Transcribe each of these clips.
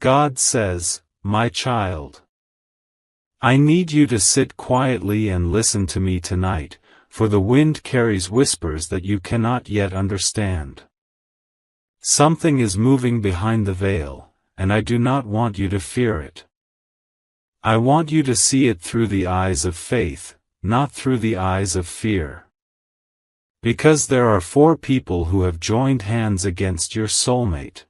God says, my child. I need you to sit quietly and listen to me tonight, for the wind carries whispers that you cannot yet understand. Something is moving behind the veil, and I do not want you to fear it. I want you to see it through the eyes of faith, not through the eyes of fear. Because there are 4 people who have joined hands against your soulmate.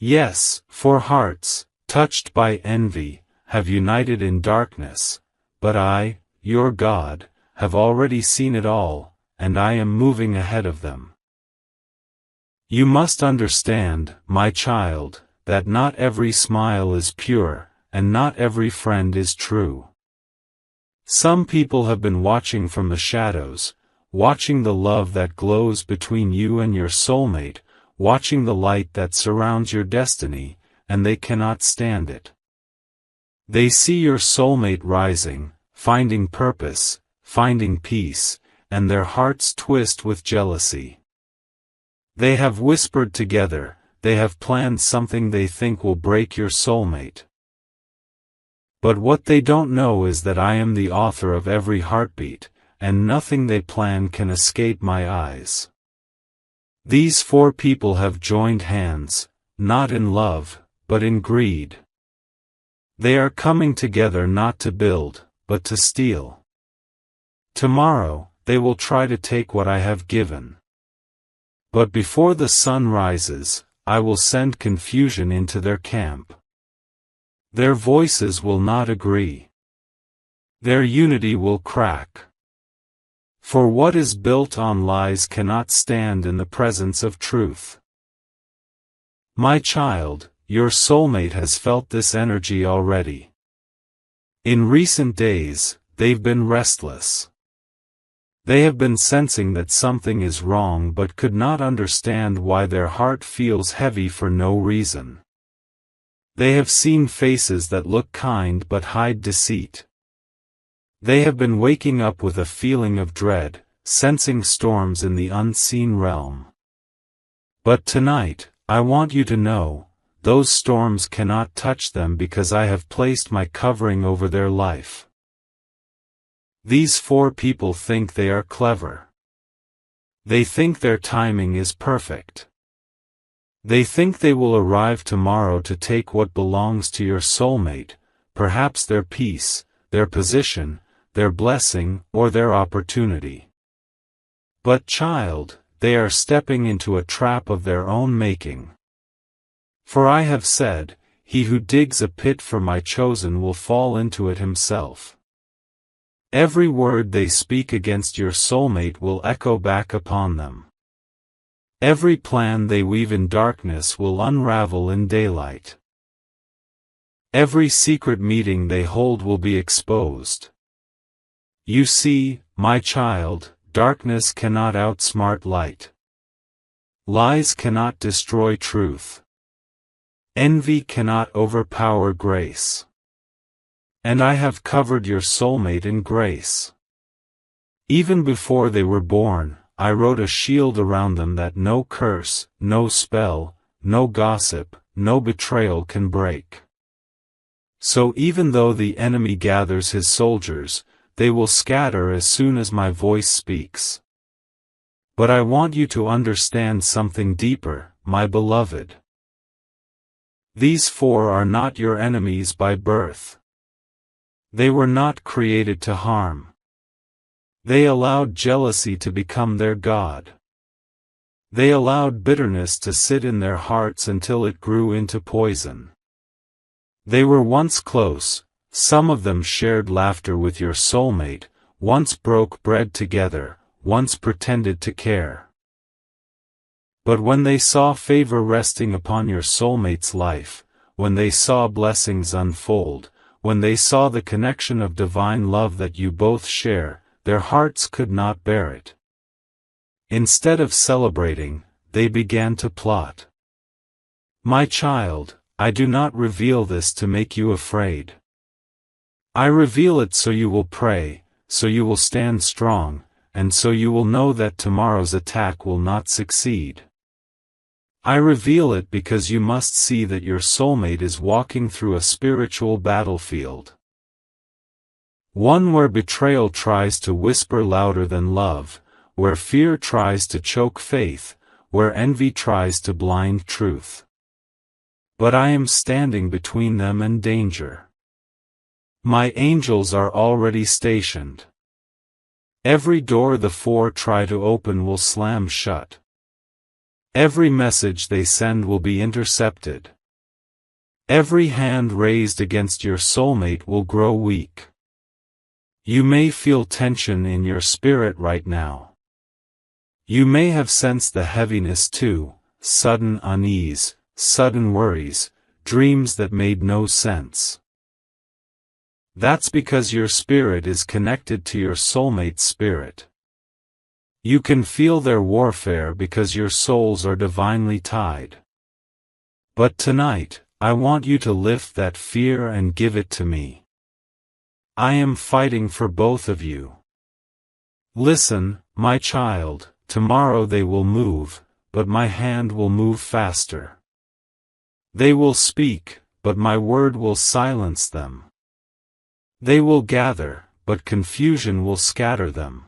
Yes, 4 hearts, touched by envy, have united in darkness, but I, your God, have already seen it all, and I am moving ahead of them. You must understand, my child, that not every smile is pure, and not every friend is true. Some people have been watching from the shadows, watching the love that glows between you and your soulmate, watching the light that surrounds your destiny, and they cannot stand it. They see your soulmate rising, finding purpose, finding peace, and their hearts twist with jealousy. They have whispered together, they have planned something they think will break your soulmate. But what they don't know is that I am the author of every heartbeat, and nothing they plan can escape my eyes. These 4 people have joined hands, not in love, but in greed. They are coming together not to build, but to steal. Tomorrow, they will try to take what I have given. But before the sun rises, I will send confusion into their camp. Their voices will not agree. Their unity will crack. For what is built on lies cannot stand in the presence of truth. My child, your soulmate has felt this energy already. In recent days, they've been restless. They have been sensing that something is wrong but could not understand why their heart feels heavy for no reason. They have seen faces that look kind but hide deceit. They have been waking up with a feeling of dread, sensing storms in the unseen realm. But tonight, I want you to know, those storms cannot touch them because I have placed my covering over their life. These 4 people think they are clever. They think their timing is perfect. They think they will arrive tomorrow to take what belongs to your soulmate, perhaps their peace, their position, their blessing, or their opportunity. But child, they are stepping into a trap of their own making. For I have said, he who digs a pit for my chosen will fall into it himself. Every word they speak against your soulmate will echo back upon them. Every plan they weave in darkness will unravel in daylight. Every secret meeting they hold will be exposed. You see, my child, darkness cannot outsmart light. Lies cannot destroy truth. Envy cannot overpower grace. And I have covered your soulmate in grace. Even before they were born, I wrote a shield around them that no curse, no spell, no gossip, no betrayal can break. So even though the enemy gathers his soldiers, they will scatter as soon as my voice speaks. But I want you to understand something deeper, my beloved. These 4 are not your enemies by birth. They were not created to harm. They allowed jealousy to become their god. They allowed bitterness to sit in their hearts until it grew into poison. They were once close, some of them shared laughter with your soulmate, once broke bread together, once pretended to care. But when they saw favor resting upon your soulmate's life, when they saw blessings unfold, when they saw the connection of divine love that you both share, their hearts could not bear it. Instead of celebrating, they began to plot. My child, I do not reveal this to make you afraid. I reveal it so you will pray, so you will stand strong, and so you will know that tomorrow's attack will not succeed. I reveal it because you must see that your soulmate is walking through a spiritual battlefield. One where betrayal tries to whisper louder than love, where fear tries to choke faith, where envy tries to blind truth. But I am standing between them and danger. My angels are already stationed. Every door the four try to open will slam shut. Every message they send will be intercepted. Every hand raised against your soulmate will grow weak. You may feel tension in your spirit right now. You may have sensed the heaviness too, sudden unease, sudden worries, dreams that made no sense. That's because your spirit is connected to your soulmate's spirit. You can feel their warfare because your souls are divinely tied. But tonight, I want you to lift that fear and give it to me. I am fighting for both of you. Listen, my child, tomorrow they will move, but my hand will move faster. They will speak, but my word will silence them. They will gather, but confusion will scatter them.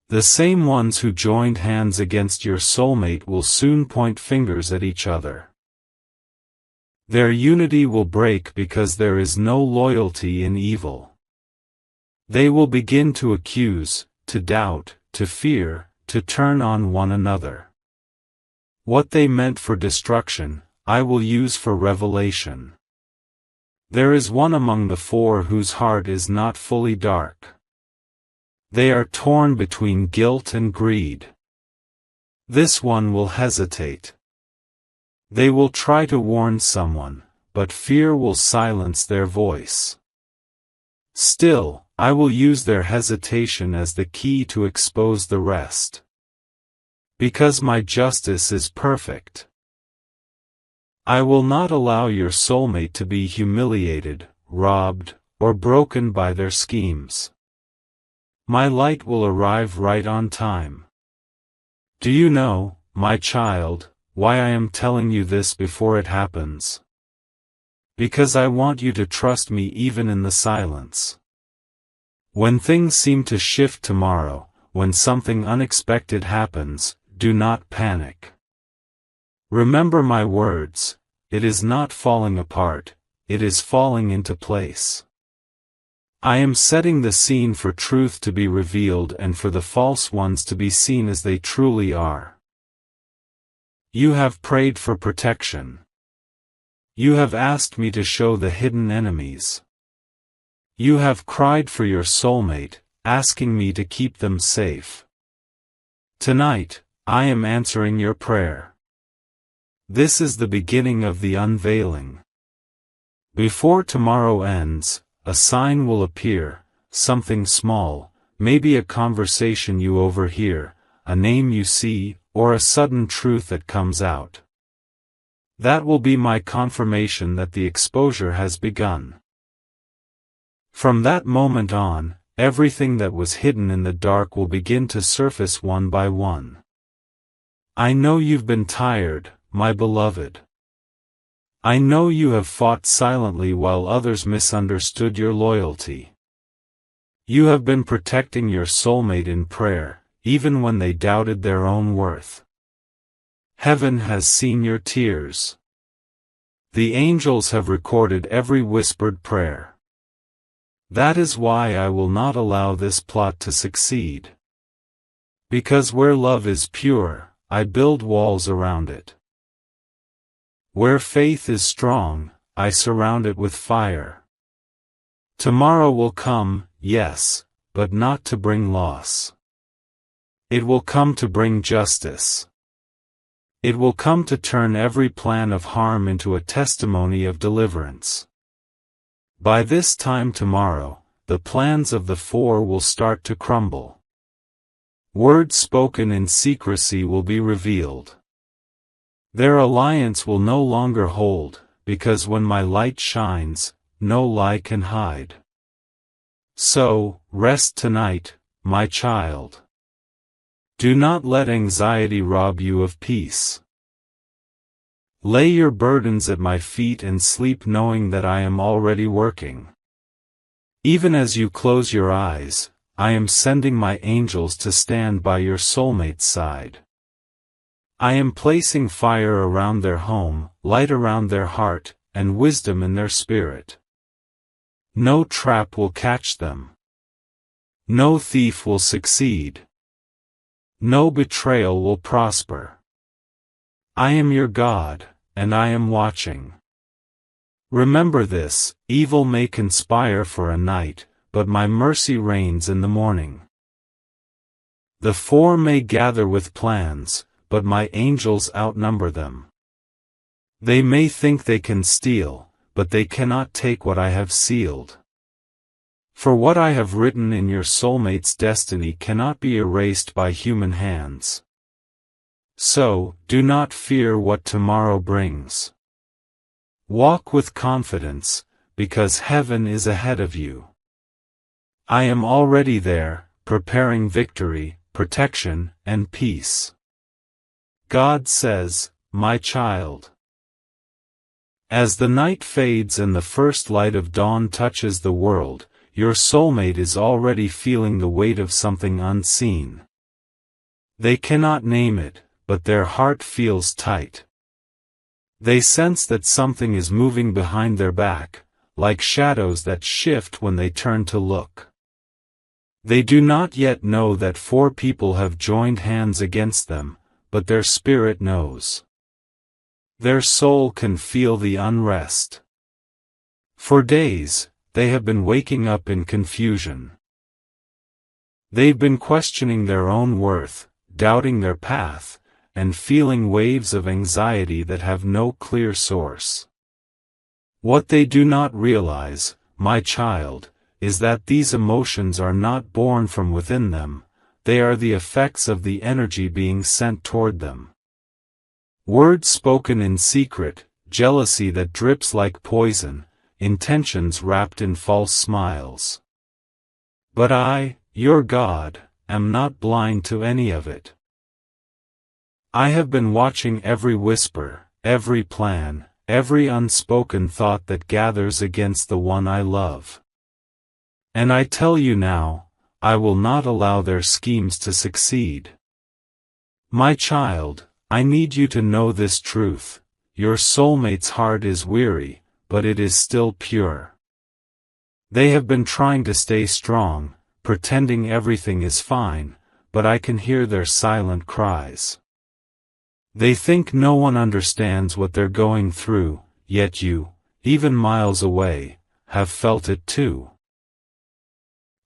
The same ones who joined hands against your soulmate will soon point fingers at each other. Their unity will break because there is no loyalty in evil. They will begin to accuse, to doubt, to fear, to turn on one another. What they meant for destruction, I will use for revelation. There is one among the four whose heart is not fully dark. They are torn between guilt and greed. This one will hesitate. They will try to warn someone, but fear will silence their voice. Still, I will use their hesitation as the key to expose the rest. Because my justice is perfect. I will not allow your soulmate to be humiliated, robbed, or broken by their schemes. My light will arrive right on time. Do you know, my child, why I am telling you this before it happens? Because I want you to trust me even in the silence. When things seem to shift tomorrow, when something unexpected happens, do not panic. Remember my words, it is not falling apart, it is falling into place. I am setting the scene for truth to be revealed and for the false ones to be seen as they truly are. You have prayed for protection. You have asked me to show the hidden enemies. You have cried for your soulmate, asking me to keep them safe. Tonight, I am answering your prayer. This is the beginning of the unveiling. Before tomorrow ends, a sign will appear, something small, maybe a conversation you overhear, a name you see, or a sudden truth that comes out. That will be my confirmation that the exposure has begun. From that moment on, everything that was hidden in the dark will begin to surface one by one. I know you've been tired, my beloved. I know you have fought silently while others misunderstood your loyalty. You have been protecting your soulmate in prayer, even when they doubted their own worth. Heaven has seen your tears. The angels have recorded every whispered prayer. That is why I will not allow this plot to succeed. Because where love is pure, I build walls around it. Where faith is strong, I surround it with fire. Tomorrow will come, yes, but not to bring loss. It will come to bring justice. It will come to turn every plan of harm into a testimony of deliverance. By this time tomorrow, the plans of the four will start to crumble. Words spoken in secrecy will be revealed. Their alliance will no longer hold, because when my light shines, no lie can hide. So, rest tonight, my child. Do not let anxiety rob you of peace. Lay your burdens at my feet and sleep knowing that I am already working. Even as you close your eyes, I am sending my angels to stand by your soulmate's side. I am placing fire around their home, light around their heart, and wisdom in their spirit. No trap will catch them. No thief will succeed. No betrayal will prosper. I am your God, and I am watching. Remember this: evil may conspire for a night, but my mercy reigns in the morning. The four may gather with plans, but my angels outnumber them. They may think they can steal, but they cannot take what I have sealed. For what I have written in your soulmate's destiny cannot be erased by human hands. So, do not fear what tomorrow brings. Walk with confidence, because heaven is ahead of you. I am already there, preparing victory, protection, and peace. God says, my child. As the night fades and the first light of dawn touches the world, your soulmate is already feeling the weight of something unseen. They cannot name it, but their heart feels tight. They sense that something is moving behind their back, like shadows that shift when they turn to look. They do not yet know that four people have joined hands against them, but their spirit knows. Their soul can feel the unrest. For days, they have been waking up in confusion. They've been questioning their own worth, doubting their path, and feeling waves of anxiety that have no clear source. What they do not realize, my child, is that these emotions are not born from within them, they are the effects of the energy being sent toward them. Words spoken in secret, jealousy that drips like poison, intentions wrapped in false smiles. But I, your God, am not blind to any of it. I have been watching every whisper, every plan, every unspoken thought that gathers against the one I love. And I tell you now, I will not allow their schemes to succeed. My child, I need you to know this truth: your soulmate's heart is weary, but it is still pure. They have been trying to stay strong, pretending everything is fine, but I can hear their silent cries. They think no one understands what they're going through, yet you, even miles away, have felt it too.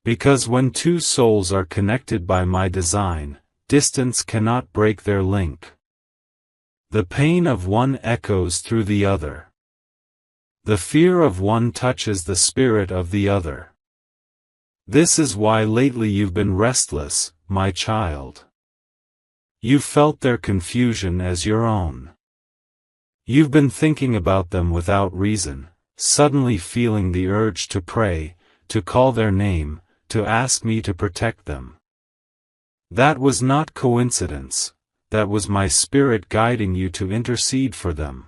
Because when two souls are connected by my design, distance cannot break their link. The pain of one echoes through the other. The fear of one touches the spirit of the other. This is why lately you've been restless, my child. You've felt their confusion as your own. You've been thinking about them without reason, suddenly feeling the urge to pray, to call their name, to ask me to protect them. That was not coincidence, that was my spirit guiding you to intercede for them.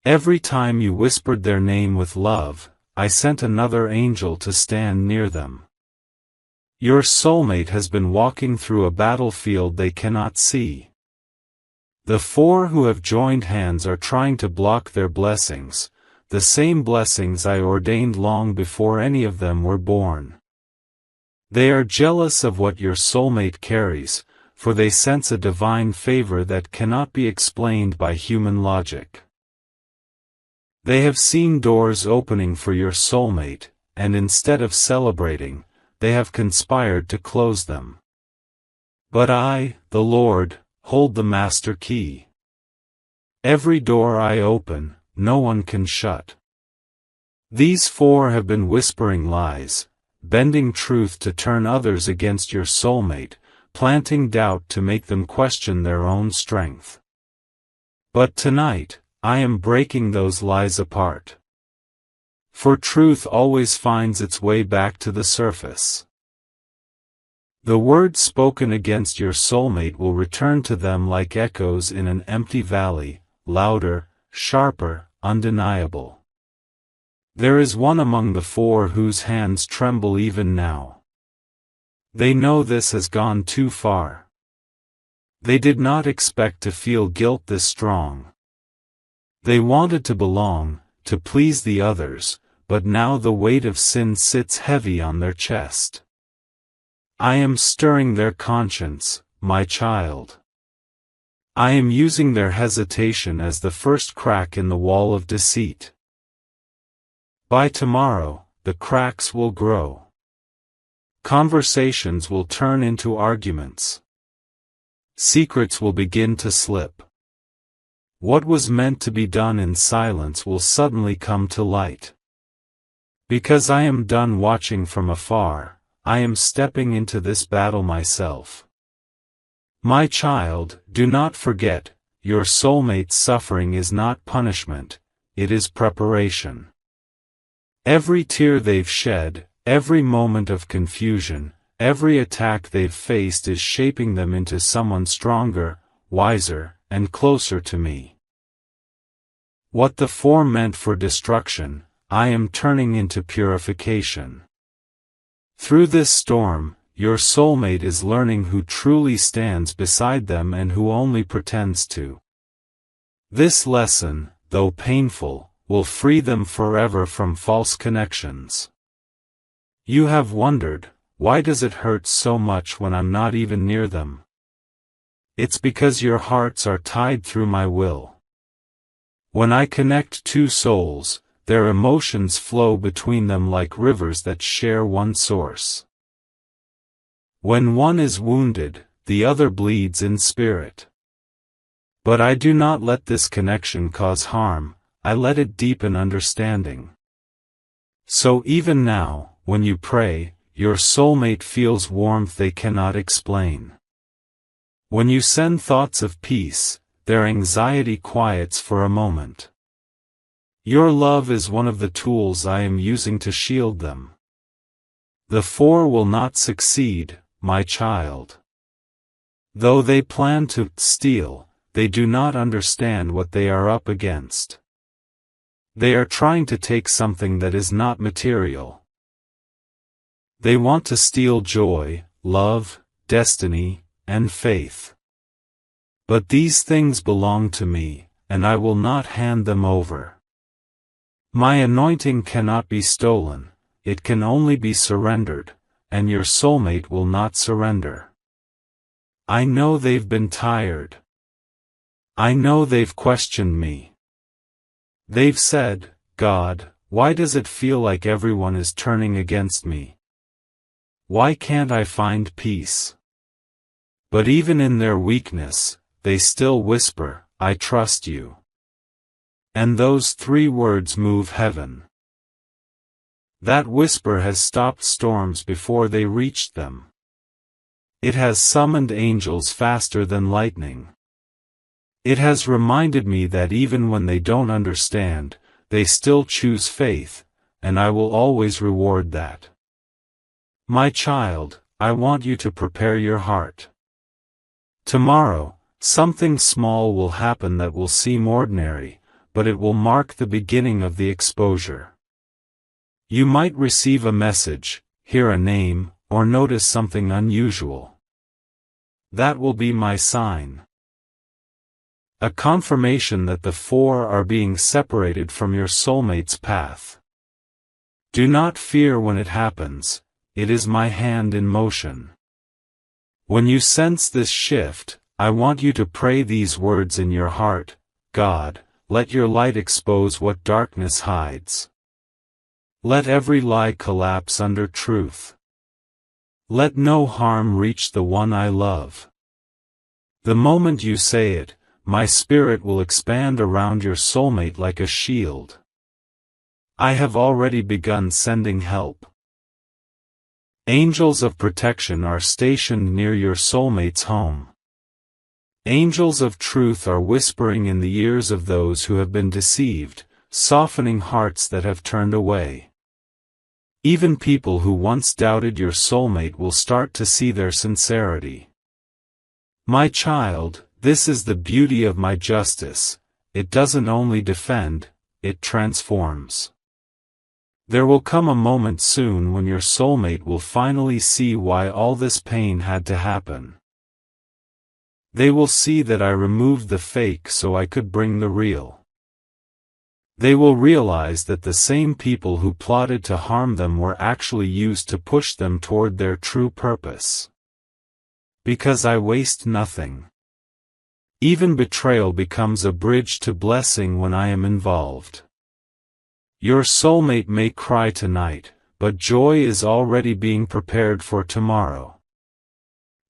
Every time you whispered their name with love, I sent another angel to stand near them. Your soulmate has been walking through a battlefield they cannot see. The four who have joined hands are trying to block their blessings, the same blessings I ordained long before any of them were born. They are jealous of what your soulmate carries, for they sense a divine favor that cannot be explained by human logic. They have seen doors opening for your soulmate, and instead of celebrating, they have conspired to close them. But I, the Lord, hold the master key. Every door I open, no one can shut. These four have been whispering lies, bending truth to turn others against your soulmate, planting doubt to make them question their own strength. But tonight, I am breaking those lies apart. For truth always finds its way back to the surface. The words spoken against your soulmate will return to them like echoes in an empty valley, louder, sharper, undeniable. There is one among the four whose hands tremble even now. They know this has gone too far. They did not expect to feel guilt this strong. They wanted to belong, to please the others, but now the weight of sin sits heavy on their chest. I am stirring their conscience, my child. I am using their hesitation as the first crack in the wall of deceit. By tomorrow, the cracks will grow. Conversations will turn into arguments. Secrets will begin to slip. What was meant to be done in silence will suddenly come to light. Because I am done watching from afar, I am stepping into this battle myself. My child, do not forget, your soulmate's suffering is not punishment, it is preparation. Every tear they've shed, every moment of confusion, every attack they've faced is shaping them into someone stronger, wiser, and closer to me. What the four meant for destruction, I am turning into purification. Through this storm, your soulmate is learning who truly stands beside them and who only pretends to. This lesson, though painful, will free them forever from false connections. You have wondered, why does it hurt so much when I'm not even near them? It's because your hearts are tied through my will. When I connect two souls, their emotions flow between them like rivers that share one source. When one is wounded, the other bleeds in spirit. But I do not let this connection cause harm, I let it deepen understanding. So even now, when you pray, your soulmate feels warmth they cannot explain. When you send thoughts of peace, their anxiety quiets for a moment. Your love is one of the tools I am using to shield them. The four will not succeed, my child. Though they plan to steal, they do not understand what they are up against. They are trying to take something that is not material. They want to steal joy, love, destiny, and faith. But these things belong to me, and I will not hand them over. My anointing cannot be stolen, it can only be surrendered, and your soulmate will not surrender. I know they've been tired. I know they've questioned me. They've said, God, why does it feel like everyone is turning against me? Why can't I find peace? But even in their weakness, they still whisper, I trust you. And those three words move heaven. That whisper has stopped storms before they reached them. It has summoned angels faster than lightning. It has reminded me that even when they don't understand, they still choose faith, and I will always reward that. My child, I want you to prepare your heart. Tomorrow, something small will happen that will seem ordinary, but it will mark the beginning of the exposure. You might receive a message, hear a name, or notice something unusual. That will be my sign. A confirmation that the four are being separated from your soulmate's path. Do not fear when it happens, it is my hand in motion. When you sense this shift, I want you to pray these words in your heart, God, let your light expose what darkness hides. Let every lie collapse under truth. Let no harm reach the one I love. The moment you say it, my spirit will expand around your soulmate like a shield. I have already begun sending help. Angels of protection are stationed near your soulmate's home. Angels of truth are whispering in the ears of those who have been deceived, softening hearts that have turned away. Even people who once doubted your soulmate will start to see their sincerity. My child, this is the beauty of my justice. it doesn't only defend, it transforms. There will come a moment soon when your soulmate will finally see why all this pain had to happen. They will see that I removed the fake so I could bring the real. They will realize that the same people who plotted to harm them were actually used to push them toward their true purpose. Because I waste nothing. Even betrayal becomes a bridge to blessing when I am involved. Your soulmate may cry tonight, but joy is already being prepared for tomorrow.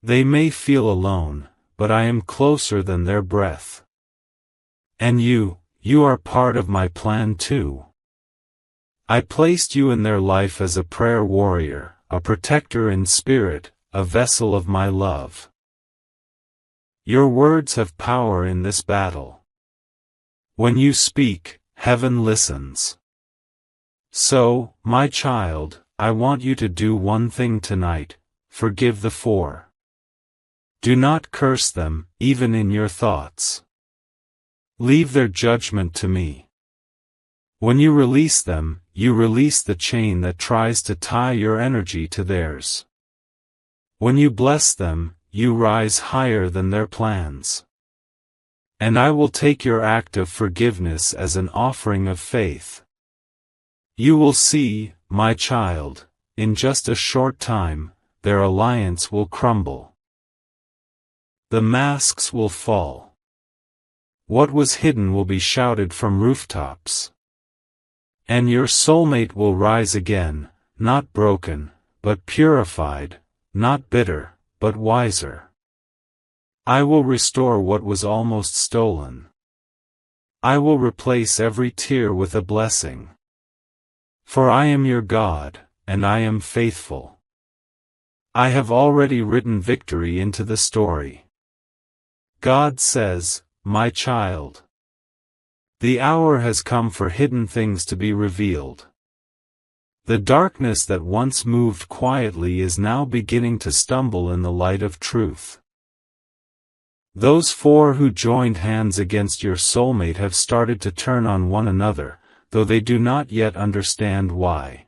They may feel alone, but I am closer than their breath. And you are part of my plan too. I placed you in their life as a prayer warrior, a protector in spirit, a vessel of my love. Your words have power in this battle. When you speak, heaven listens. So, my child, I want you to do one thing tonight: forgive the four. Do not curse them, even in your thoughts. Leave their judgment to me. When you release them, you release the chain that tries to tie your energy to theirs. When you bless them, you rise higher than their plans. And I will take your act of forgiveness as an offering of faith. You will see, my child, in just a short time, their alliance will crumble. The masks will fall. What was hidden will be shouted from rooftops. And your soulmate will rise again, not broken, but purified, not bitter, but wiser. I will restore what was almost stolen. I will replace every tear with a blessing. For I am your God, and I am faithful. I have already written victory into the story. God says, my child. The hour has come for hidden things to be revealed. The darkness that once moved quietly is now beginning to stumble in the light of truth. Those four who joined hands against your soulmate have started to turn on one another, though they do not yet understand why.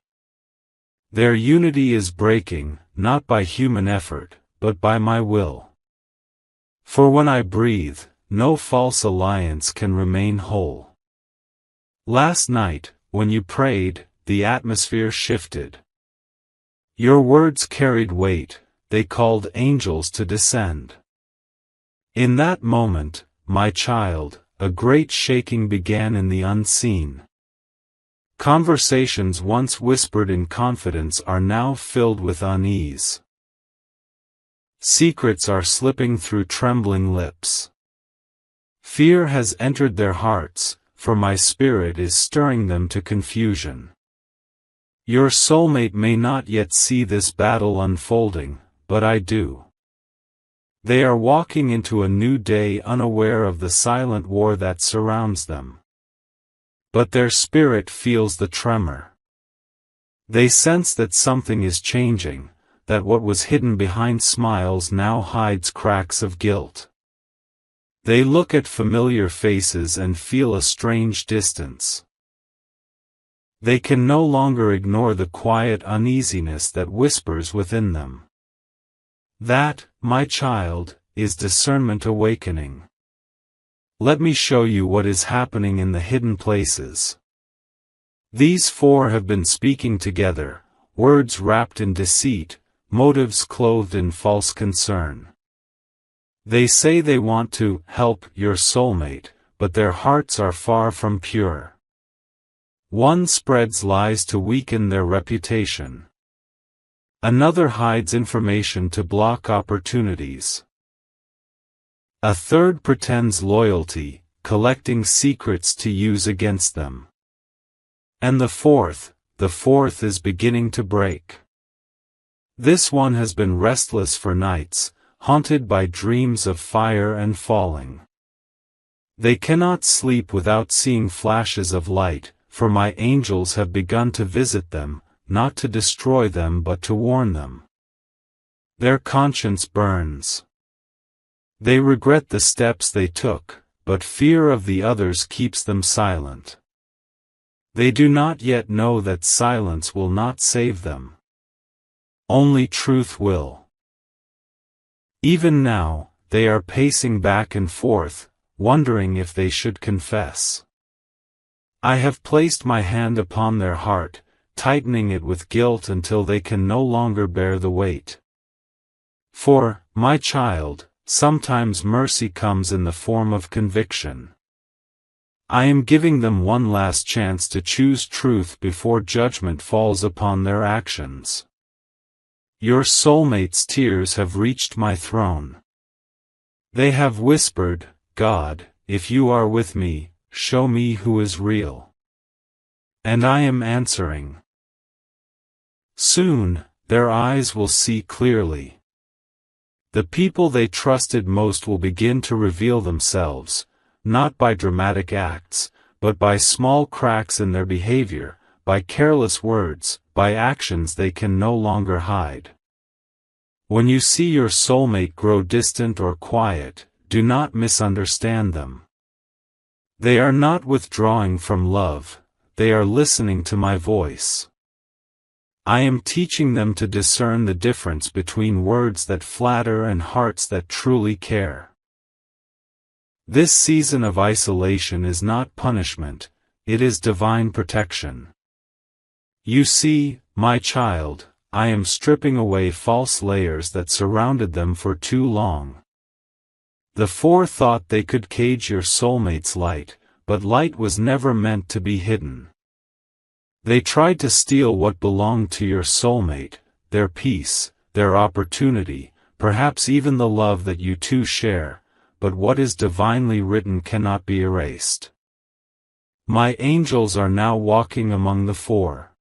Their unity is breaking, not by human effort, but by my will. For when I breathe, no false alliance can remain whole. Last night, when you prayed, the atmosphere shifted. Your words carried weight, they called angels to descend. In that moment, my child, a great shaking began in the unseen. Conversations once whispered in confidence are now filled with unease. Secrets are slipping through trembling lips. Fear has entered their hearts, for my spirit is stirring them to confusion. Your soulmate may not yet see this battle unfolding, but I do. They are walking into a new day unaware of the silent war that surrounds them. But their spirit feels the tremor. They sense that something is changing, that what was hidden behind smiles now hides cracks of guilt. They look at familiar faces and feel a strange distance. They can no longer ignore the quiet uneasiness that whispers within them. That, my child, is discernment awakening. Let me show you what is happening in the hidden places. These four have been speaking together, words wrapped in deceit, motives clothed in false concern. They say they want to help your soulmate, but their hearts are far from pure. One spreads lies to weaken their reputation. Another hides information to block opportunities. A third pretends loyalty, collecting secrets to use against them. And the fourth is beginning to break. This one has been restless for nights, haunted by dreams of fire and falling. They cannot sleep without seeing flashes of light, for my angels have begun to visit them, not to destroy them but to warn them. Their conscience burns. They regret the steps they took, but fear of the others keeps them silent. They do not yet know that silence will not save them. Only truth will. Even now, they are pacing back and forth, wondering if they should confess. I have placed my hand upon their heart, tightening it with guilt until they can no longer bear the weight. For, my child, sometimes mercy comes in the form of conviction. I am giving them one last chance to choose truth before judgment falls upon their actions. Your soulmate's tears have reached my throne. They have whispered, God, if you are with me, show me who is real. And I am answering. Soon, their eyes will see clearly. The people they trusted most will begin to reveal themselves, not by dramatic acts, but by small cracks in their behavior, by careless words, by actions they can no longer hide. When you see your soulmate grow distant or quiet, do not misunderstand them. They are not withdrawing from love, they are listening to my voice. I am teaching them to discern the difference between words that flatter and hearts that truly care. This season of isolation is not punishment, it is divine protection. You see, my child, I am stripping away false layers that surrounded them for too long. The four thought they could cage your soulmate's light, but light was never meant to be hidden. They tried to steal what belonged to your soulmate, their peace, their opportunity, perhaps even the love that you two share, but what is divinely written cannot be erased. My angels are now walking among the four.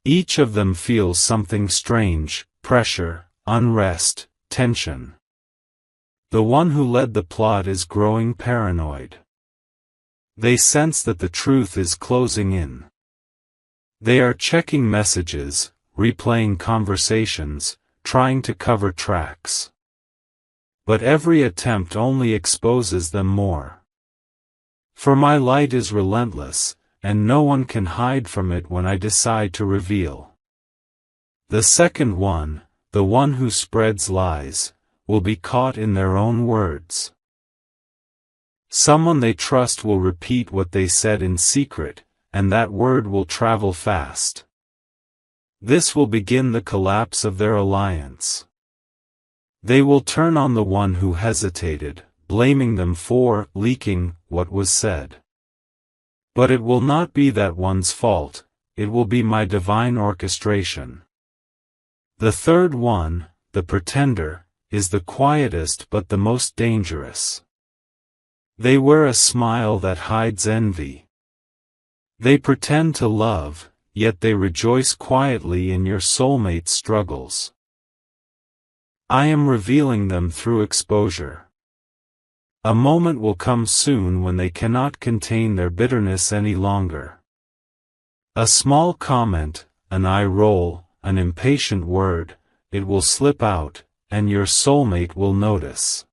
Each of them feels something strange, pressure, unrest, tension. The one who led the plot is growing paranoid. They sense that the truth is closing in. They are checking messages, replaying conversations, trying to cover tracks. But every attempt only exposes them more. For my light is relentless, and no one can hide from it when I decide to reveal. The second one, the one who spreads lies, will be caught in their own words. Someone they trust will repeat what they said in secret, and that word will travel fast. This will begin the collapse of their alliance. They will turn on the one who hesitated, blaming them for leaking what was said. But it will not be that one's fault, it will be my divine orchestration. The third one, the pretender, is the quietest but the most dangerous. They wear a smile that hides envy. They pretend to love, yet they rejoice quietly in your soulmate's struggles. I am revealing them through exposure. A moment will come soon when they cannot contain their bitterness any longer. A small comment, an eye roll, an impatient word, it will slip out, and your soulmate will notice.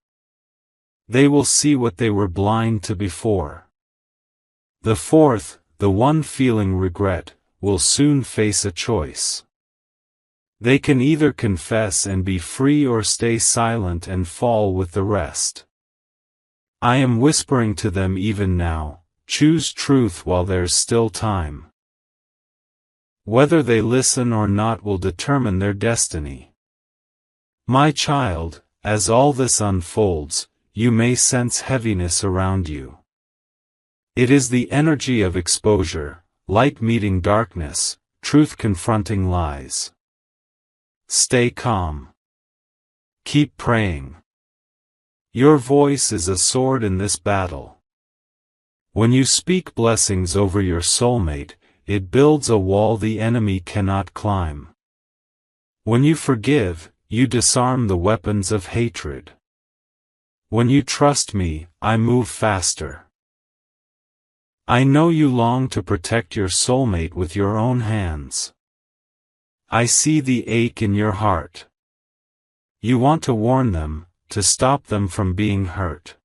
They will see what they were blind to before. The fourth, the one feeling regret, will soon face a choice. They can either confess and be free or stay silent and fall with the rest. I am whispering to them even now, choose truth while there's still time. Whether they listen or not will determine their destiny. My child, as all this unfolds, you may sense heaviness around you. It is the energy of exposure, light meeting darkness, truth confronting lies. Stay calm. Keep praying. Your voice is a sword in this battle. When you speak blessings over your soulmate, it builds a wall the enemy cannot climb. When you forgive, you disarm the weapons of hatred. When you trust me, I move faster. I know you long to protect your soulmate with your own hands. I see the ache in your heart. You want to warn them, to stop them from being hurt.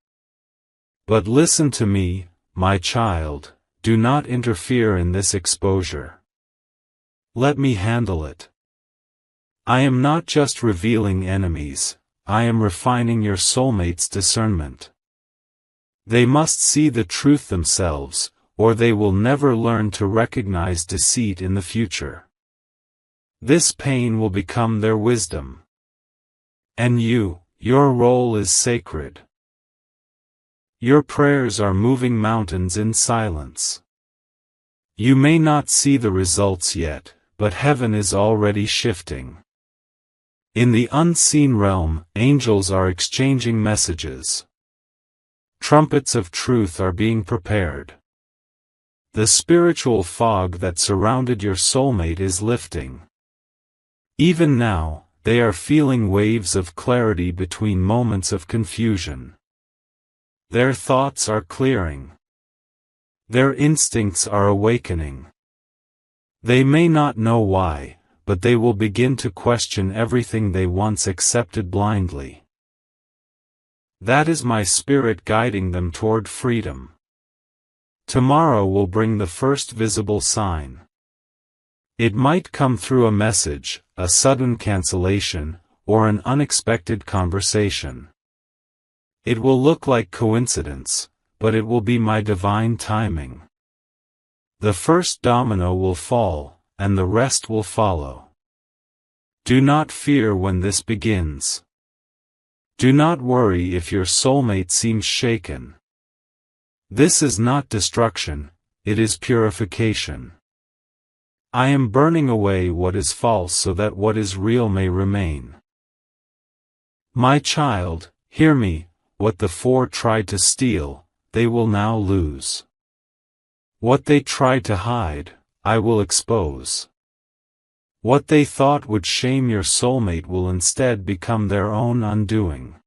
But listen to me, my child, do not interfere in this exposure. Let me handle it. I am not just revealing enemies, I am refining your soulmate's discernment. They must see the truth themselves, or they will never learn to recognize deceit in the future. This pain will become their wisdom. And your role is sacred. Your prayers are moving mountains in silence. You may not see the results yet, but heaven is already shifting. In the unseen realm, angels are exchanging messages. Trumpets of truth are being prepared. The spiritual fog that surrounded your soulmate is lifting. Even now, they are feeling waves of clarity between moments of confusion. Their thoughts are clearing. Their instincts are awakening. They may not know why, but they will begin to question everything they once accepted blindly. That is my spirit guiding them toward freedom. Tomorrow will bring the first visible sign. It might come through a message, a sudden cancellation, or an unexpected conversation. It will look like coincidence, but it will be my divine timing. The first domino will fall, and the rest will follow. Do not fear when this begins. Do not worry if your soulmate seems shaken. This is not destruction, it is purification. I am burning away what is false so that what is real may remain. My child, hear me, what the four tried to steal, they will now lose. What they tried to hide, I will expose. What they thought would shame your soulmate will instead become their own undoing.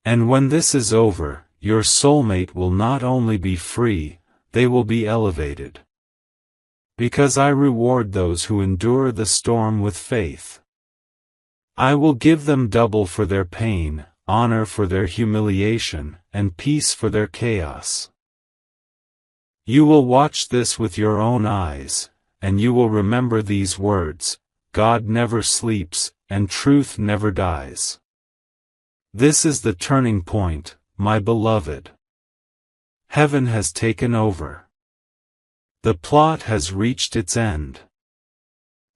And when this is over, your soulmate will not only be free, they will be elevated. Because I reward those who endure the storm with faith. I will give them double for their pain, honor for their humiliation, and peace for their chaos. You will watch this with your own eyes, and you will remember these words: God never sleeps, and truth never dies. This is the turning point, my beloved. Heaven has taken over. The plot has reached its end.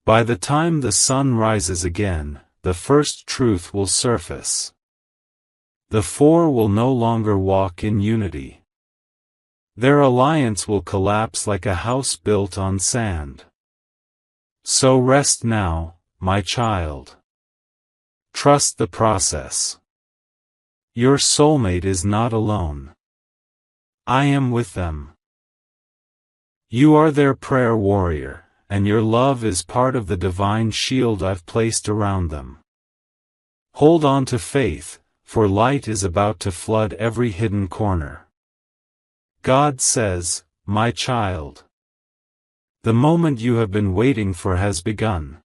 By the time the sun rises again, the first truth will surface. The four will no longer walk in unity. Their alliance will collapse like a house built on sand. So rest now, my child. Trust the process. Your soulmate is not alone. I am with them. You are their prayer warrior, and your love is part of the divine shield I've placed around them. Hold on to faith, for light is about to flood every hidden corner. God says, my child, the moment you have been waiting for has begun.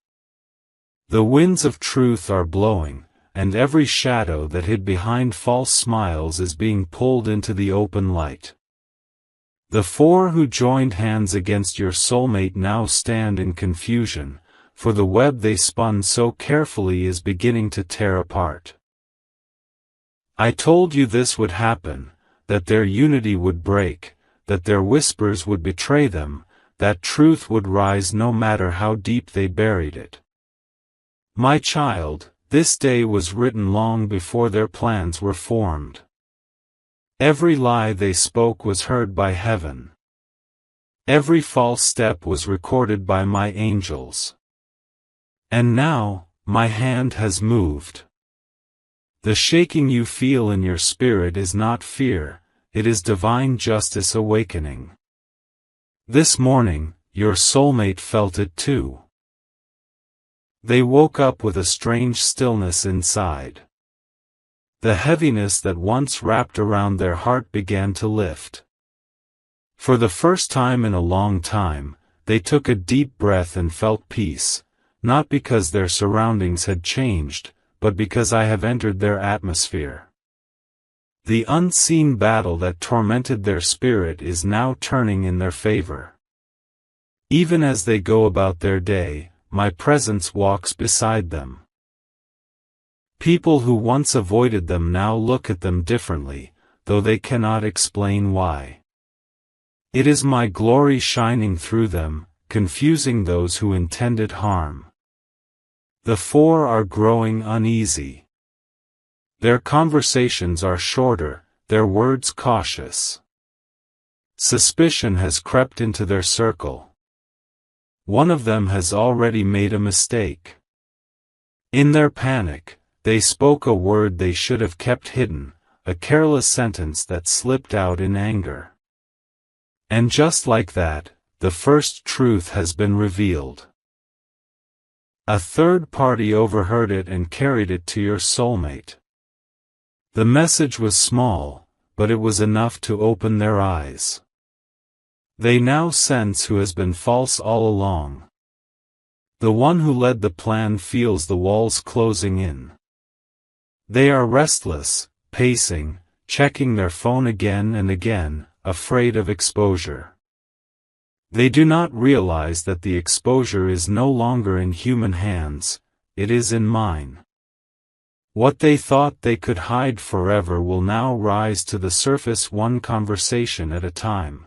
The winds of truth are blowing, and every shadow that hid behind false smiles is being pulled into the open light. The four who joined hands against your soulmate now stand in confusion, for the web they spun so carefully is beginning to tear apart. I told you this would happen, that their unity would break, that their whispers would betray them, that truth would rise no matter how deep they buried it. My child, this day was written long before their plans were formed. Every lie they spoke was heard by heaven. Every false step was recorded by my angels. And now, my hand has moved. The shaking you feel in your spirit is not fear, it is divine justice awakening. This morning, your soulmate felt it too. They woke up with a strange stillness inside. The heaviness that once wrapped around their heart began to lift. For the first time in a long time, they took a deep breath and felt peace, not because their surroundings had changed, but because I have entered their atmosphere. The unseen battle that tormented their spirit is now turning in their favor. Even as they go about their day, my presence walks beside them. People who once avoided them now look at them differently, though they cannot explain why. It is my glory shining through them, confusing those who intended harm. The four are growing uneasy. Their conversations are shorter, their words cautious. Suspicion has crept into their circle. One of them has already made a mistake. In their panic, they spoke a word they should have kept hidden, a careless sentence that slipped out in anger. And just like that, the first truth has been revealed. A third party overheard it and carried it to your soulmate. The message was small, but it was enough to open their eyes. They now sense who has been false all along. The one who led the plan feels the walls closing in. They are restless, pacing, checking their phone again and again, afraid of exposure. They do not realize that the exposure is no longer in human hands, it is in mine. What they thought they could hide forever will now rise to the surface, one conversation at a time.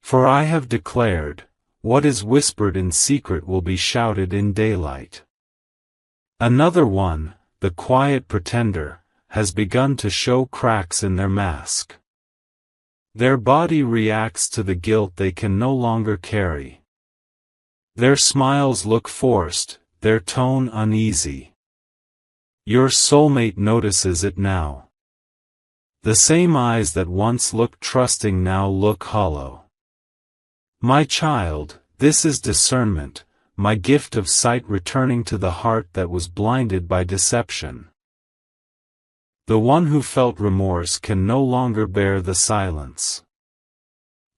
For I have declared, what is whispered in secret will be shouted in daylight. Another one, the quiet pretender, has begun to show cracks in their mask. Their body reacts to the guilt they can no longer carry. Their smiles look forced, their tone uneasy. Your soulmate notices it now. The same eyes that once looked trusting now look hollow. My child, this is discernment, my gift of sight returning to the heart that was blinded by deception. The one who felt remorse can no longer bear the silence.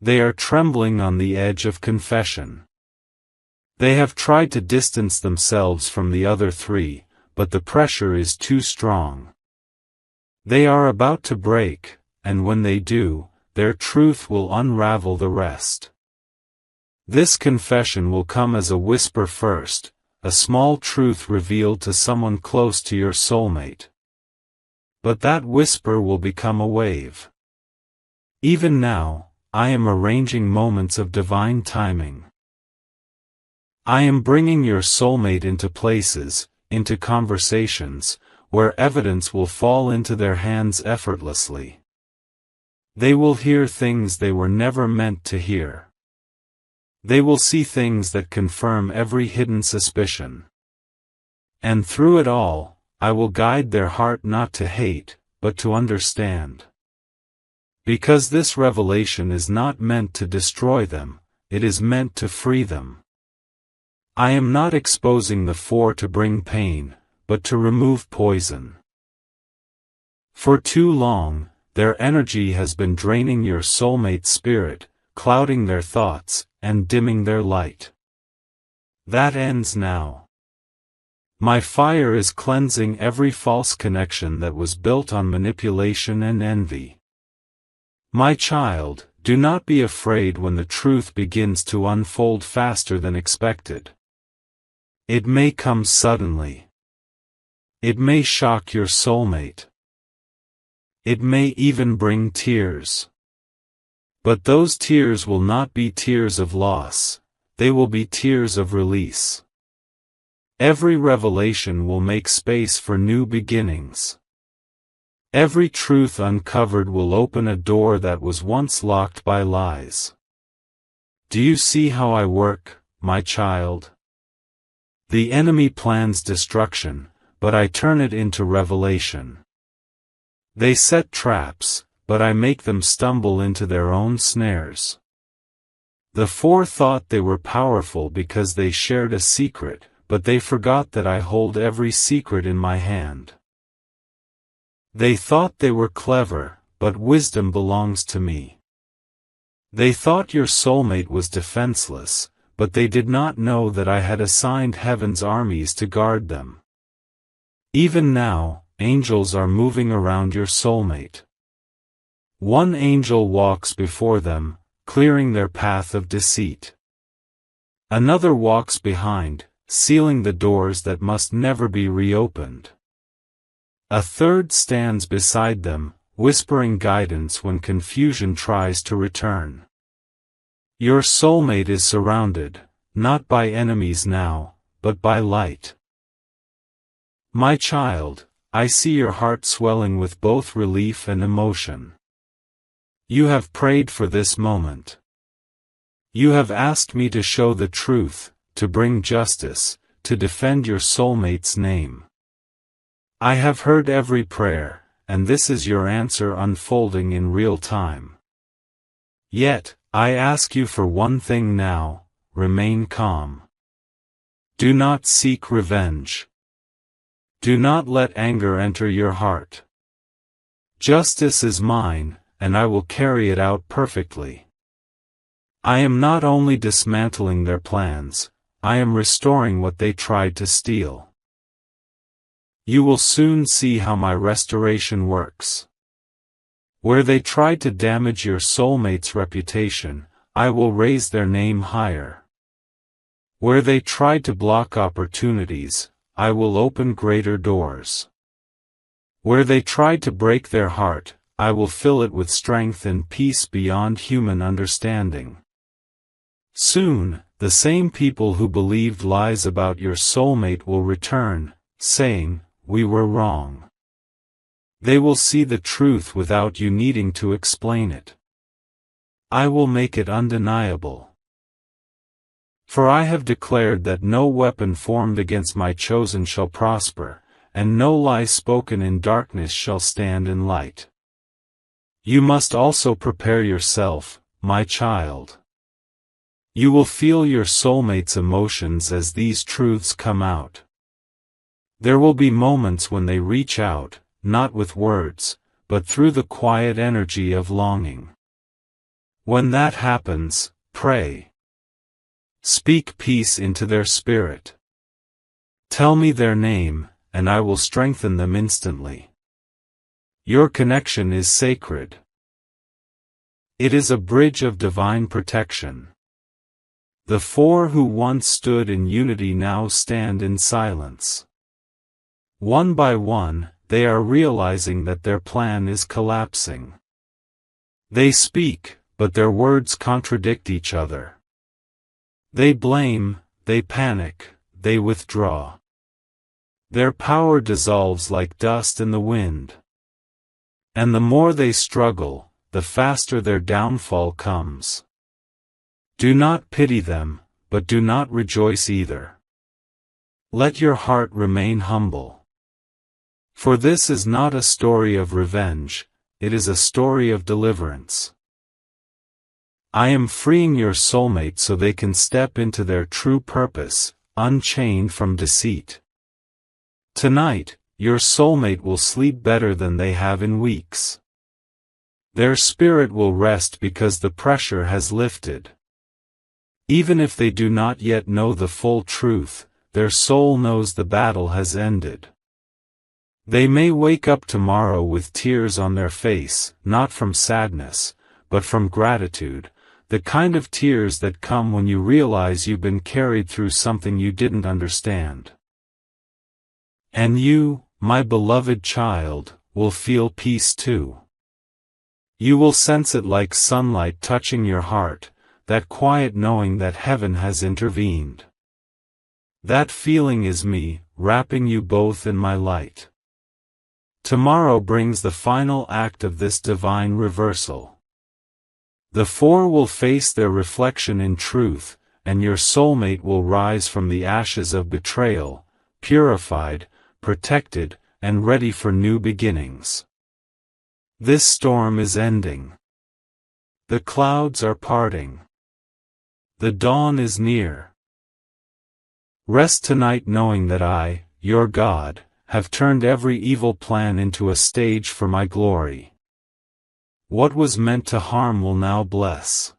They are trembling on the edge of confession. They have tried to distance themselves from the other three, but the pressure is too strong. They are about to break, and when they do, their truth will unravel the rest. This confession will come as a whisper first, a small truth revealed to someone close to your soulmate. But that whisper will become a wave. Even now, I am arranging moments of divine timing. I am bringing your soulmate into places, into conversations, where evidence will fall into their hands effortlessly. They will hear things they were never meant to hear. They will see things that confirm every hidden suspicion. And through it all, I will guide their heart not to hate, but to understand. Because this revelation is not meant to destroy them, it is meant to free them. I am not exposing the four to bring pain, but to remove poison. For too long, their energy has been draining your soulmate's spirit, clouding their thoughts, and dimming their light. That ends now. My fire is cleansing every false connection that was built on manipulation and envy. My child, do not be afraid when the truth begins to unfold faster than expected. It may come suddenly. It may shock your soulmate. It may even bring tears. But those tears will not be tears of loss, they will be tears of release. Every revelation will make space for new beginnings. Every truth uncovered will open a door that was once locked by lies. Do you see how I work, my child? The enemy plans destruction, but I turn it into revelation. They set traps, but I make them stumble into their own snares. The four thought they were powerful because they shared a secret, but they forgot that I hold every secret in my hand. They thought they were clever, but wisdom belongs to me. They thought your soulmate was defenseless, but they did not know that I had assigned heaven's armies to guard them. Even now, angels are moving around your soulmate. One angel walks before them, clearing their path of deceit. Another walks behind, sealing the doors that must never be reopened. A third stands beside them, whispering guidance when confusion tries to return. Your soulmate is surrounded, not by enemies now, but by light. My child, I see your heart swelling with both relief and emotion. You have prayed for this moment. You have asked me to show the truth, to bring justice, to defend your soulmate's name. I have heard every prayer, and this is your answer unfolding in real time. Yet, I ask you for one thing now: remain calm. Do not seek revenge. Do not let anger enter your heart. Justice is mine, and I will carry it out perfectly. I am not only dismantling their plans, I am restoring what they tried to steal. You will soon see how my restoration works. Where they tried to damage your soulmate's reputation, I will raise their name higher. Where they tried to block opportunities, I will open greater doors. Where they tried to break their heart, I will fill it with strength and peace beyond human understanding. Soon, the same people who believed lies about your soulmate will return, saying, "We were wrong." They will see the truth without you needing to explain it. I will make it undeniable. For I have declared that no weapon formed against my chosen shall prosper, and no lie spoken in darkness shall stand in light. You must also prepare yourself, my child. You will feel your soulmate's emotions as these truths come out. There will be moments when they reach out, not with words, but through the quiet energy of longing. When that happens, pray. Speak peace into their spirit. Tell me their name, and I will strengthen them instantly. Your connection is sacred. It is a bridge of divine protection. The four who once stood in unity now stand in silence. One by one, they are realizing that their plan is collapsing. They speak, but their words contradict each other. They blame, they panic, they withdraw. Their power dissolves like dust in the wind. And the more they struggle, the faster their downfall comes. Do not pity them, but do not rejoice either. Let your heart remain humble. For this is not a story of revenge, it is a story of deliverance. I am freeing your soulmate so they can step into their true purpose, unchained from deceit. Tonight, your soulmate will sleep better than they have in weeks. Their spirit will rest because the pressure has lifted. Even if they do not yet know the full truth, their soul knows the battle has ended. They may wake up tomorrow with tears on their face, not from sadness, but from gratitude, the kind of tears that come when you realize you've been carried through something you didn't understand. And you, my beloved child, will feel peace too. You will sense it like sunlight touching your heart, that quiet knowing that heaven has intervened. That feeling is me, wrapping you both in my light. Tomorrow brings the final act of this divine reversal. The four will face their reflection in truth, and your soulmate will rise from the ashes of betrayal, purified, protected, and ready for new beginnings. This storm is ending. The clouds are parting. The dawn is near. Rest tonight knowing that I, your God, have turned every evil plan into a stage for my glory. What was meant to harm will now bless.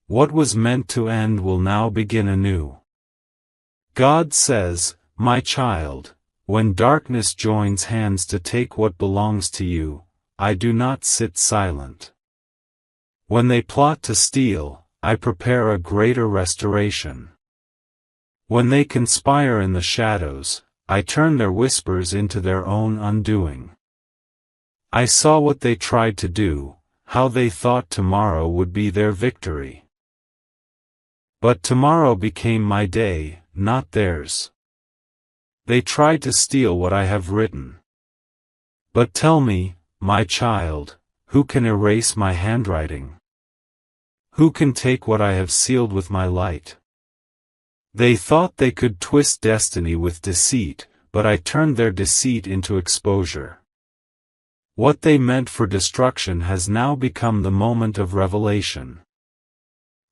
What was meant to end will now begin anew. God says, my child, When darkness joins hands to take what belongs to you, I do not sit silent. When they plot to steal, I prepare a greater restoration. When they conspire in the shadows, I turn their whispers into their own undoing. I saw what they tried to do, how they thought tomorrow would be their victory. But tomorrow became my day, not theirs. They tried to steal what I have written. But tell me, my child, who can erase my handwriting? Who can take what I have sealed with my light? They thought they could twist destiny with deceit, but I turned their deceit into exposure. What they meant for destruction has now become the moment of revelation.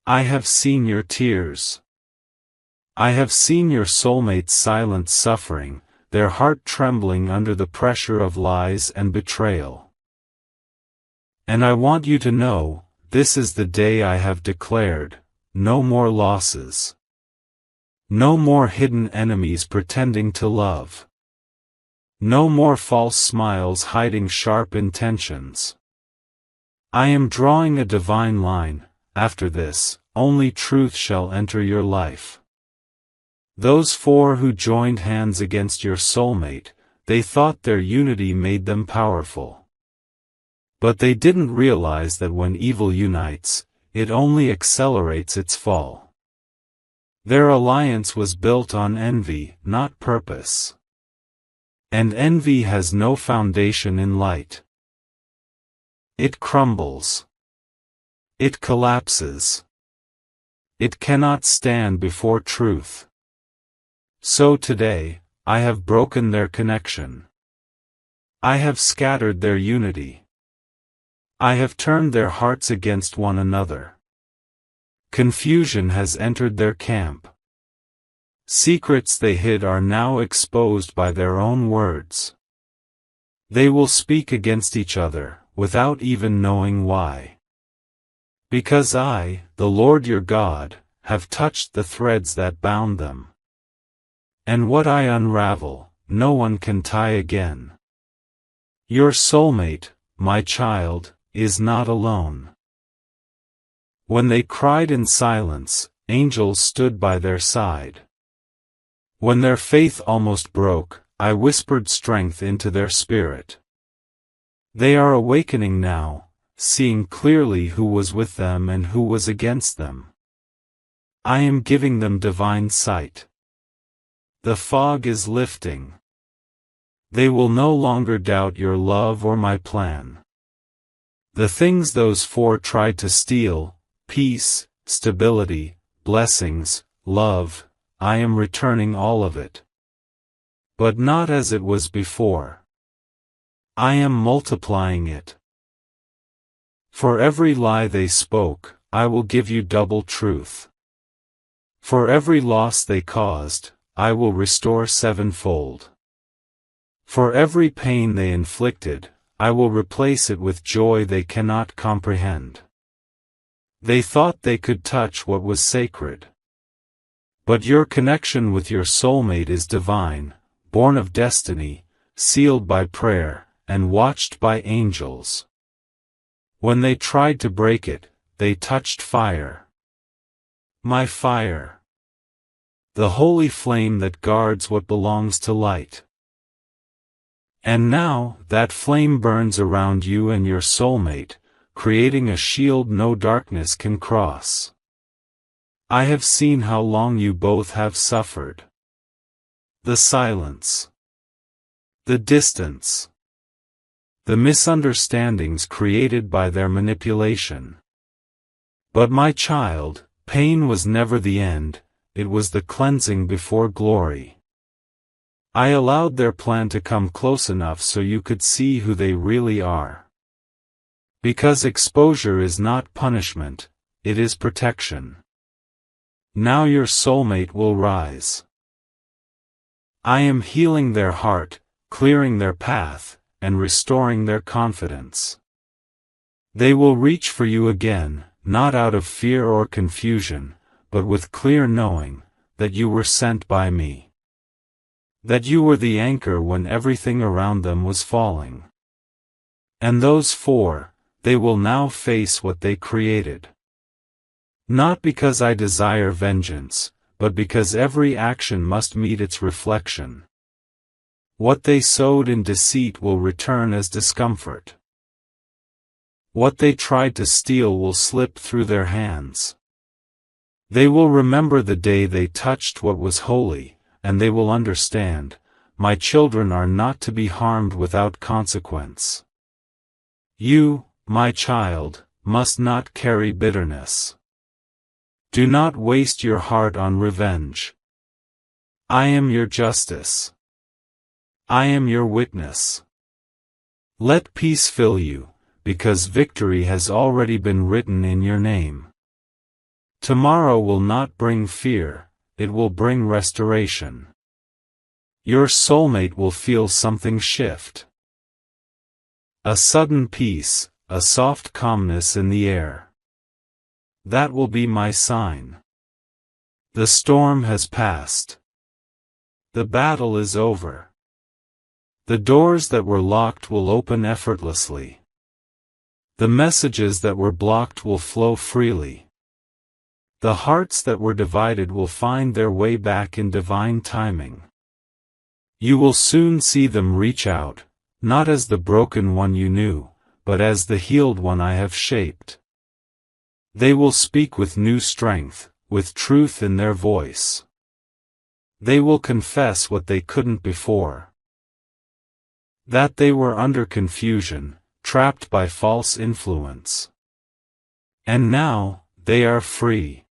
I have seen your tears. I have seen your soulmate's silent suffering, their heart trembling under the pressure of lies and betrayal. And I want you to know, this is the day I have declared, no more losses. No more hidden enemies pretending to love. No more false smiles hiding sharp intentions. I am drawing a divine line. After this, only truth shall enter your life. Those four who joined hands against your soulmate, they thought their unity made them powerful. But they didn't realize that when evil unites, it only accelerates its fall. Their alliance was built on envy, not purpose. And envy has no foundation in light. It crumbles. It collapses. It cannot stand before truth. So today, I have broken their connection. I have scattered their unity. I have turned their hearts against one another. Confusion has entered their camp. Secrets they hid are now exposed by their own words. They will speak against each other, without even knowing why. Because I, the Lord your God, have touched the threads that bound them. And what I unravel, no one can tie again. Your soulmate, my child, is not alone. When they cried in silence, angels stood by their side. When their faith almost broke, I whispered strength into their spirit. They are awakening now, seeing clearly who was with them and who was against them. I am giving them divine sight. The fog is lifting. They will no longer doubt your love or my plan. The things those four tried to steal, peace, stability, blessings, love, I am returning all of it. But not as it was before. I am multiplying it. For every lie they spoke, I will give you double truth. For every loss they caused, I will restore sevenfold. For every pain they inflicted, I will replace it with joy they cannot comprehend. They thought they could touch what was sacred. But your connection with your soulmate is divine, born of destiny, sealed by prayer, and watched by angels. When they tried to break it, they touched fire. My fire. The holy flame that guards what belongs to light. And now, that flame burns around you and your soulmate, creating a shield no darkness can cross. I have seen how long you both have suffered. The silence. The distance. The misunderstandings created by their manipulation. But my child, pain was never the end, it was the cleansing before glory. I allowed their plan to come close enough so you could see who they really are. Because exposure is not punishment, it is protection. Now your soulmate will rise. I am healing their heart, clearing their path, and restoring their confidence. They will reach for you again, not out of fear or confusion, but with clear knowing that you were sent by me. That you were the anchor when everything around them was falling. And those 4, they will now face what they created. Not because I desire vengeance, but because every action must meet its reflection. What they sowed in deceit will return as discomfort. What they tried to steal will slip through their hands. They will remember the day they touched what was holy, and they will understand, my children are not to be harmed without consequence. You, my child, must not carry bitterness. Do not waste your heart on revenge. I am your justice. I am your witness. Let peace fill you, because victory has already been written in your name. Tomorrow will not bring fear, it will bring restoration. Your soulmate will feel something shift. A sudden peace, a soft calmness in the air. That will be my sign. The storm has passed. The battle is over. The doors that were locked will open effortlessly. The messages that were blocked will flow freely. The hearts that were divided will find their way back in divine timing. You will soon see them reach out, not as the broken one you knew, but as the healed one I have shaped. They will speak with new strength, with truth in their voice. They will confess what they couldn't before. That they were under confusion, trapped by false influence. And now, they are free.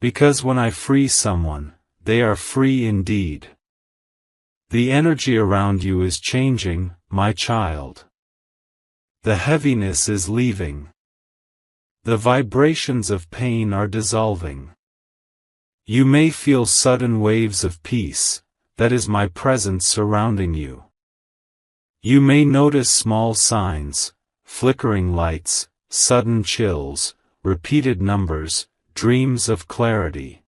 Because when I free someone, they are free indeed. The energy around you is changing, my child. The heaviness is leaving. The vibrations of pain are dissolving. You may feel sudden waves of peace, that is my presence surrounding you. You may notice small signs, flickering lights, sudden chills, repeated numbers, dreams of clarity.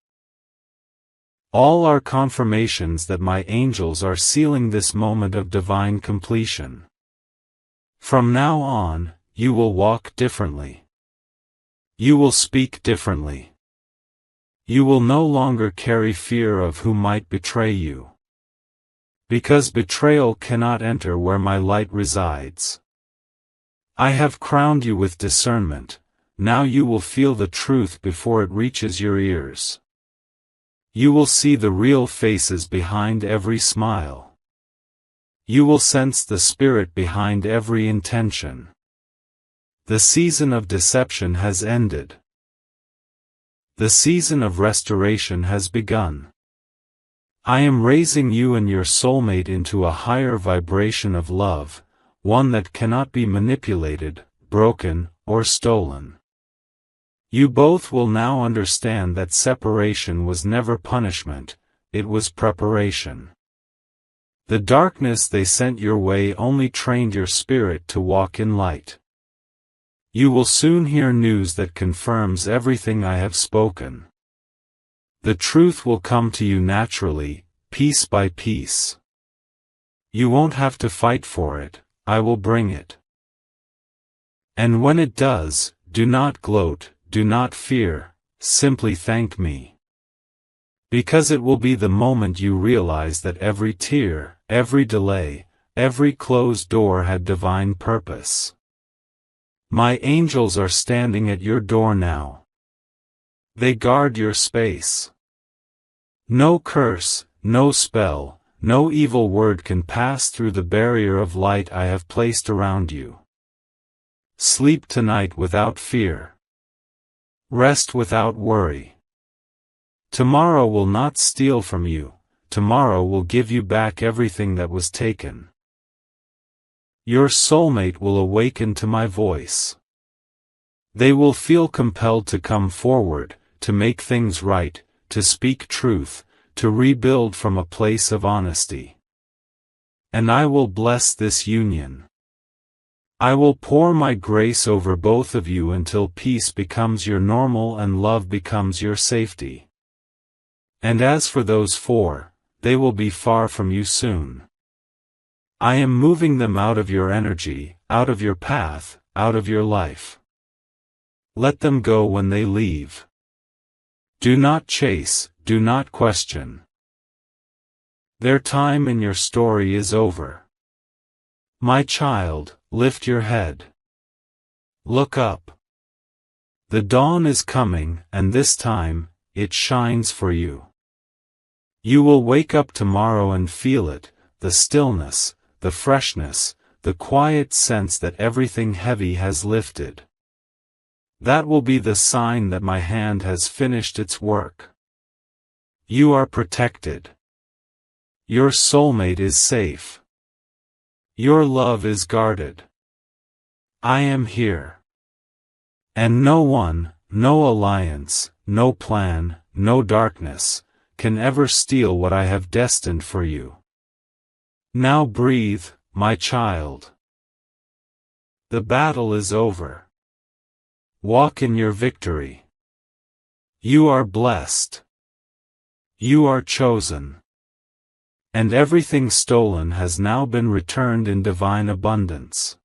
All are confirmations that my angels are sealing this moment of divine completion. From now on, you will walk differently. You will speak differently. You will no longer carry fear of who might betray you. Because betrayal cannot enter where my light resides. I have crowned you with discernment, now you will feel the truth before it reaches your ears. You will see the real faces behind every smile. You will sense the spirit behind every intention. The season of deception has ended. The season of restoration has begun. I am raising you and your soulmate into a higher vibration of love, one that cannot be manipulated, broken, or stolen. You both will now understand that separation was never punishment, it was preparation. The darkness they sent your way only trained your spirit to walk in light. You will soon hear news that confirms everything I have spoken. The truth will come to you naturally, piece by piece. You won't have to fight for it, I will bring it. And when it does, do not gloat, do not fear, simply thank me. Because it will be the moment you realize that every tear, every delay, every closed door had divine purpose. My angels are standing at your door now. They guard your space. No curse, no spell, no evil word can pass through the barrier of light I have placed around you. Sleep tonight without fear. Rest without worry. Tomorrow will not steal from you, tomorrow will give you back everything that was taken. Your soulmate will awaken to my voice. They will feel compelled to come forward, to make things right, to speak truth, to rebuild from a place of honesty. And I will bless this union. I will pour my grace over both of you until peace becomes your normal and love becomes your safety. And as for those 4, they will be far from you soon. I am moving them out of your energy, out of your path, out of your life. Let them go when they leave. Do not chase, do not question. Their time in your story is over. My child, lift your head. Look up. The dawn is coming, and this time, it shines for you. You will wake up tomorrow and feel it, the stillness, the freshness, the quiet sense that everything heavy has lifted. That will be the sign that my hand has finished its work. You are protected. Your soulmate is safe. Your love is guarded. I am here. And no one, no alliance, no plan, no darkness, can ever steal what I have destined for you. Now breathe, my child. The battle is over. Walk in your victory. You are blessed. You are chosen. And everything stolen has now been returned in divine abundance.